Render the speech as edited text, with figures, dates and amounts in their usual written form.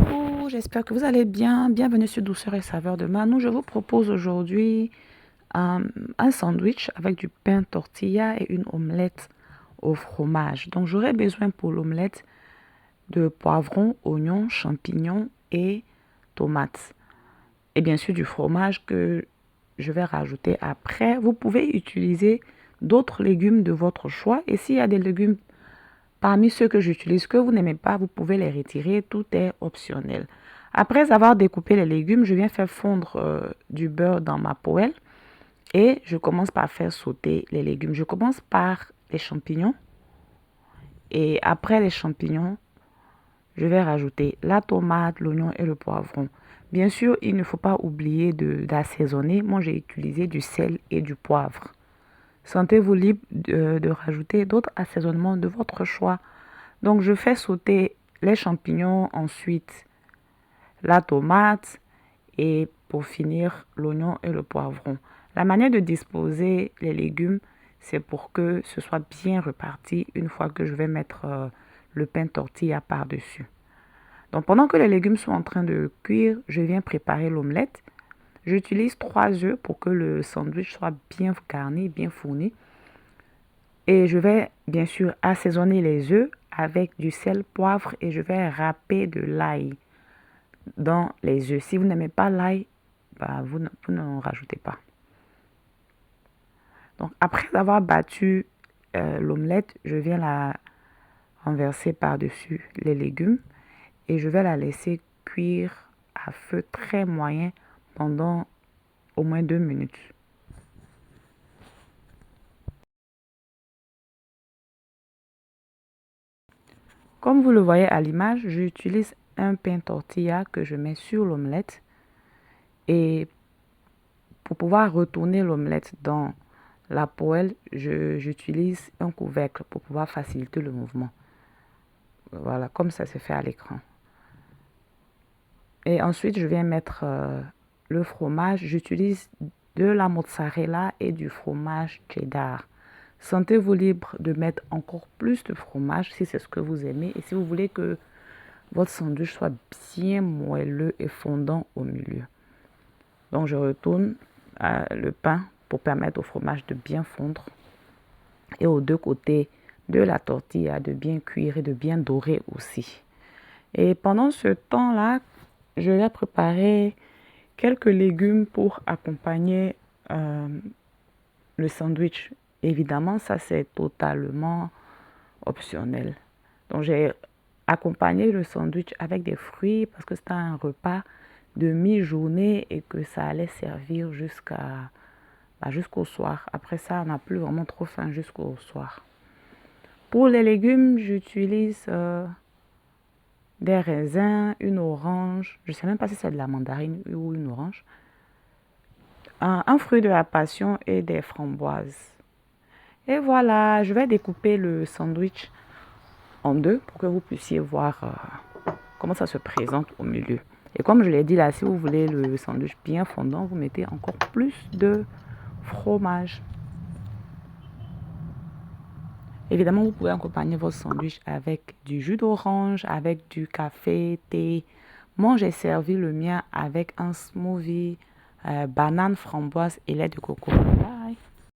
Bonjour, j'espère que vous allez bien. Bienvenue sur Douceur et Saveur de Manou. Je vous propose aujourd'hui un sandwich avec du pain tortilla et une omelette au fromage. Donc j'aurai besoin pour l'omelette de poivrons, oignons, champignons et tomates. Et bien sûr du fromage que je vais rajouter après. Vous pouvez utiliser d'autres légumes de votre choix. Et s'il y a des légumes parmi ceux que j'utilise que vous n'aimez pas, vous pouvez les retirer. Tout est optionnel. Après avoir découpé les légumes, je viens faire fondre du beurre dans ma poêle et je commence par faire sauter les légumes. Je commence par les champignons et après les champignons, je vais rajouter la tomate, l'oignon et le poivron. Bien sûr, il ne faut pas oublier d'assaisonner. Moi, j'ai utilisé du sel et du poivre. Sentez-vous libre de rajouter d'autres assaisonnements de votre choix. Donc, je fais sauter les champignons, ensuite la tomate et pour finir, l'oignon et le poivron. La manière de disposer les légumes, c'est pour que ce soit bien reparti une fois que je vais mettre le pain tortilla par-dessus. Donc, pendant que les légumes sont en train de cuire, je viens préparer l'omelette. J'utilise 3 œufs pour que le sandwich soit bien garni, bien fourni. Et je vais bien sûr assaisonner les œufs avec du sel, poivre et je vais râper de l'ail dans les œufs. Si vous n'aimez pas l'ail, vous n'en rajoutez pas. Donc après avoir battu l'omelette, je viens la renverser par-dessus les légumes et je vais la laisser cuire à feu très moyen pendant au moins 2 minutes. Comme vous le voyez à l'image, j'utilise un pain tortilla que je mets sur l'omelette et pour pouvoir retourner l'omelette dans la poêle, j'utilise un couvercle pour pouvoir faciliter le mouvement. Voilà, comme ça se fait à l'écran. Et ensuite, je viens mettre le fromage. J'utilise de la mozzarella et du fromage cheddar. Sentez-vous libre de mettre encore plus de fromage si c'est ce que vous aimez. Et si vous voulez que votre sandwich soit bien moelleux et fondant au milieu. Donc, je retourne le pain pour permettre au fromage de bien fondre. Et aux deux côtés de la tortilla de bien cuire et de bien dorer aussi. Et pendant ce temps-là, je vais préparer quelques légumes pour accompagner le sandwich. Évidemment, ça c'est totalement optionnel. Donc j'ai accompagné le sandwich avec des fruits parce que c'était un repas de mi-journée et que ça allait servir jusqu'au soir. Après ça, on n'a plus vraiment trop faim jusqu'au soir. Pour les légumes, j'utilise des raisins, une orange. Je ne sais même pas si c'est de la mandarine ou une orange. Un fruit de la passion et des framboises. Et voilà, je vais découper le sandwich en deux pour que vous puissiez voir comment ça se présente au milieu. Et comme je l'ai dit là, si vous voulez le sandwich bien fondant, vous mettez encore plus de fromage. Évidemment, vous pouvez accompagner votre sandwich avec du jus d'orange, avec du café, thé. Moi, j'ai servi le mien avec un smoothie, banane, framboise et lait de coco. Bye!